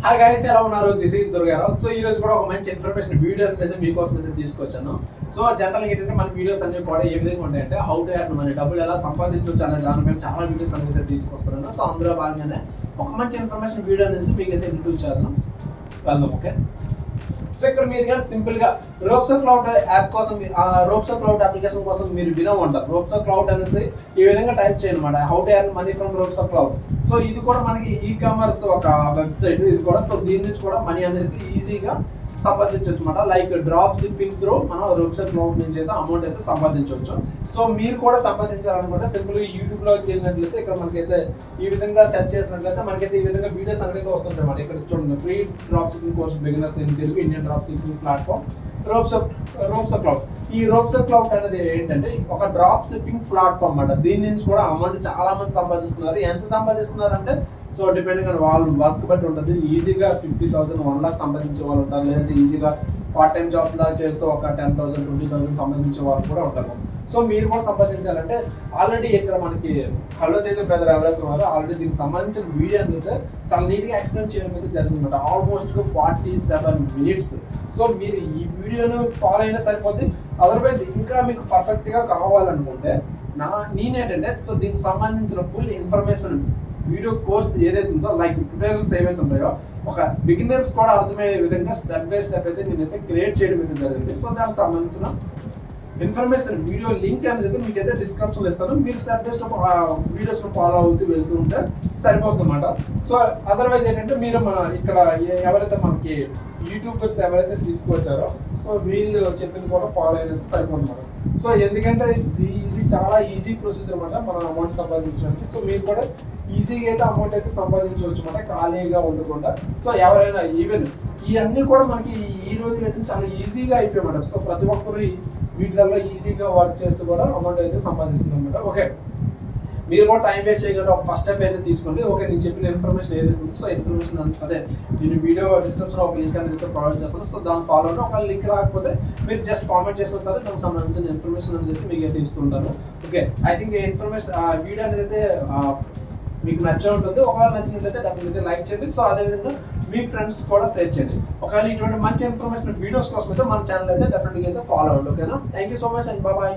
Hi guys, ఎలా ఉన్నారు? This is Durgarao. So ఈ రోజు కూడా ఒక మంచి ఇన్ఫర్మేషన్ వీడియో అనేది మీకోసం అయితే తీసుకొచ్చాను. సో జనరల్గా ఏంటంటే మన వీడియోస్ అన్ని కూడా ఏ విధంగా ఉంటాయంటే హౌ టు ఎర్న్ మనీ, డబ్బులు ఎలా సంపాదించవచ్చు అనే దానిపైన చాలా వీడియోస్ అనేది తీసుకొస్తున్నాను. సో అందులో భాగంగానే ఒక మంచి ఇన్ఫర్మేషన్ వీడియో అనేది మీకు అయితే ఇంట్రడ్యూస్ చేద్దాం. వెళ్దాం. ఓకే, సో ఇక్కడ మీరు కానీ సింపుల్ గా రోప్సో క్లౌడ్ యాప్ కోసం, రోప్సో క్లౌడ్ అప్లికేషన్ కోసం మీరు వినే ఉంటారు. రోప్సో క్లౌడ్ అనేసి ఈ విధంగా టైప్ చేయనమాట, how to earn money from Roposo cloud. So ఇది కూడా మనకి ఈ కామర్స్ ఒక వెబ్సైట్ ఇది కూడా. సో దీని నుంచి కూడా మనీ అనేది ఈజీగా సంపాదించవచ్చు అనమాట. లైక్ డ్రాప్ షిప్పింగ్ త్రూ మనం రోప్సో క్లౌడ్ నుంచి అయితే అమౌంట్ అయితే సంపాదించవచ్చు. సో మీరు కూడా సంపాదించాలనుకుంటే సింపుల్గా యూట్యూబ్లో వెళ్ళినట్లయితే ఇక్కడ మనకైతే ఈ విధంగా సెర్చ్ చేసినట్లయితే మనకైతే ఈ విధంగా వీడియోస్ అనేది వస్తుంటాయి అన్నమాట. ఇక్కడ చూడండి, free drop shipping course beginners in Telugu, Indian drop shipping platform Roposo cloud. ఈ రోప్సో క్లౌడ్ అనేది ఏంటంటే ఒక డ్రాప్ షిప్పింగ్ ప్లాట్ఫామ్ అన్నమాట. దీని నుంచి కూడా అమౌంట్ చాలా మంది సంపాదిస్తున్నారు. ఎంత సంపాదిస్తున్నారు అంటే సో డిపెండింగ్ ఆన్ వాళ్ళు వర్క్ బట్టి ఉంటుంది. ఈజీగా 50,000 1 lakh సంపాదించే వాళ్ళు ఉంటారు, లేదంటే ఈజీగా పార్ట్ టైం జాబ్ లా చేస్తూ ఒక 10,000 20,000 సంపాదించే వాళ్ళు కూడా ఉంటారు. సో మీరు కూడా సంపాదించాలంటే ఆల్రెడీ ఇక్కడ మనకి హలో తేజ బ్రదర్ ఎవరైతే ఉన్నారో ఆల్రెడీ దీనికి సంబంధించిన వీడియో అయితే చాలా నీట్గా ఎక్స్ప్లెయిన్ చేయడం అయితే జరిగిందన్నమాట. Almost 47 minutes. సో మీరు ఈ వీడియోను ఫాలో అయినా సరిపోద్ది. అదర్వైజ్ ఇంకా మీకు పర్ఫెక్ట్గా కావాలనుకుంటే నేనేంటంటే సో దీనికి సంబంధించిన ఫుల్ ఇన్ఫర్మేషన్ వీడియో కోర్స్ ఏదైతే ఉందో, లైక్ ట్యూటోరియల్స్ ఏవైతే ఉన్నాయో ఒక బిగినర్స్ కూడా అర్థమయ్యే విధంగా స్టెప్ బై స్టెప్ అయితే నేనైతే క్రియేట్ చేయడం అయితే జరిగింది. సో దానికి సంబంధించిన ఇన్ఫర్మేషన్ వీడియో లింక్ అనేది మీకు అయితే డిస్క్రిప్షన్ లో ఇస్తాను. మీరు step by step videos follow అవుతూ వెళ్తూ ఉంటే సరిపోతుందన్నమాట. సో అదర్వైజ్ ఏంటంటే మీరు మన ఇక్కడ ఎవరైతే మనకి యూట్యూబర్స్ ఎవరైతే తీసుకొచ్చారో సో వీళ్ళు చెప్పింది కూడా ఫాలో అయితే సరిపోతుందన్నమాట. సో ఎందుకంటే ఇది చాలా ఈజీ ప్రొసీజర్ అనమాట మనం అమౌంట్ సంపాదించడానికి. సో మీరు కూడా ఈజీగా అయితే అమౌంట్ అయితే సంపాదించవచ్చు అనమాట, ఖాళీగా ఉండకుండా. సో ఎవరైనా ఈవెన్ ఇవన్నీ కూడా మనకి ఈ రోజు ఏంటంటే చాలా ఈజీగా అయిపోయాయి. సో ప్రతి ఒక్కరు వీటిలలో ఈజీగా వర్క్ చేస్తూ కూడా అమౌంట్ అయితే సంపాదిస్తుంది అనమాట. ఓకే, మీరు కూడా టైం వేస్ట్ చేయగలరు. ఒక ఫస్ట్ స్టెప్ అయితే తీసుకోండి. ఓకే, నేను చెప్పిన ఇన్ఫర్మేషన్ ఏదైతే ఉందో సో ఇన్ఫర్మేషన్ అదే నేను వీడియో డిస్క్రిప్షన్ ఒక లింక్ అనేది ప్రొవైడ్ చేస్తాను. సో దాన్ని ఫాలో అవ్వండి. ఒక లింక్ రాకపోతే మీరు జస్ట్ కామెంట్ చేసినా సరే దానికి సంబంధించిన ఇన్ఫర్మేషన్ అనేది మీకు అయితే ఇస్తుంటాను. ఓకే, ఐ థింక్ ఈ ఇన్ఫర్మేషన్ వీడియో అనేది అయితే మీకు నచ్చే ఉంటుంది. ఒకవేళ నచ్చినట్లయితే డెఫినెట్గా లైక్ చేయండి. సో అదేవిధంగా మీ ఫ్రెండ్స్ కూడా షేర్ చేయండి. ఒకవేళ ఇటువంటి మంచి ఇన్ఫర్మేషన్ వీడియోస్ కోసం అయితే మన ఛానల్ అయితే డెఫినెట్గా అయితే ఫాలో అవ్వండి. ఓకేనా? Thank you so much and bye.